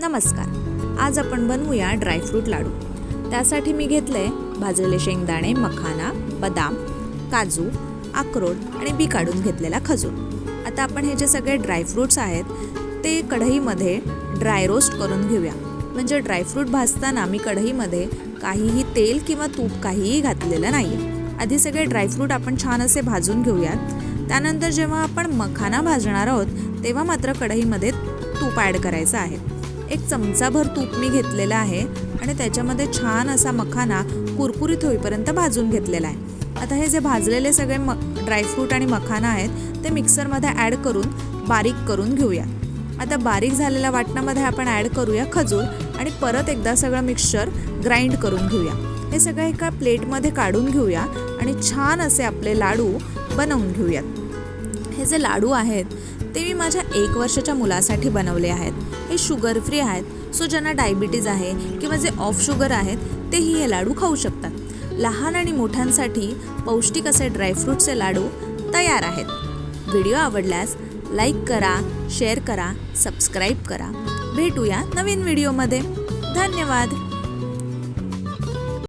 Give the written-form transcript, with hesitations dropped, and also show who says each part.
Speaker 1: नमस्कार. आज आपण बनवूया ड्रायफ्रूट लाडू. त्यासाठी मी घेतले भाजलेले शेंगदाणे, मखाना, बदाम, काजू, अक्रोड आणि बी काढून घेतलेला खजूर. आता आपण हे जे सगळे ड्रायफ्रूट्स आहेत ते कढईमध्ये ड्राय रोस्ट करून घेऊया. म्हणजे ड्रायफ्रूट भाजताना मी कढईमध्ये काहीही तेल किंवा तूप काहीही घातलेलं नाही. आधी सगळे ड्रायफ्रूट आपण छान असे भाजून घेऊयात. त्यानंतर जेव्हा आपण मखाना भाजणार आहोत तेव्हा मात्र कढईमध्ये तूप ॲड करायचं आहे. 1 चमचाभर तूप मी घेतलेलं आहे आणि त्याच्यामध्ये छान असा मखाना कुरकुरीत होईपर्यंत भाजून घेतलेला आहे. आता हे जे भाजलेले सगळे ड्रायफ्रूट आणि मखाना आहेत ते मिक्सरमध्ये ॲड करून बारीक करून घेऊया. आता बारीक झालेल्या वाटणामध्ये आपण ॲड करूया खजूर आणि परत एकदा सगळं मिक्सचर ग्राइंड करून घेऊया. हे सगळं एका प्लेटमध्ये काढून घेऊया आणि छान असे आपले लाडू बनवून घेऊयात. हे जे लाडू आहेत ते मी माझ्या 1 वर्षाच्या मुलासाठी बनवले आहेत. हे शुगर फ्री आहेत. सो ज्यांना डायबिटीज आहे किंवा जे ऑफ शुगर आहेत तेही हे लाडू खाऊ शकतात. लहान आणि मोठ्यांसाठी पौष्टिक असे ड्रायफ्रूटचे लाडू तयार आहेत. व्हिडिओ आवडल्यास लाईक करा, शेअर करा, सबस्क्राईब करा. भेटूया नवीन व्हिडिओमध्ये. धन्यवाद.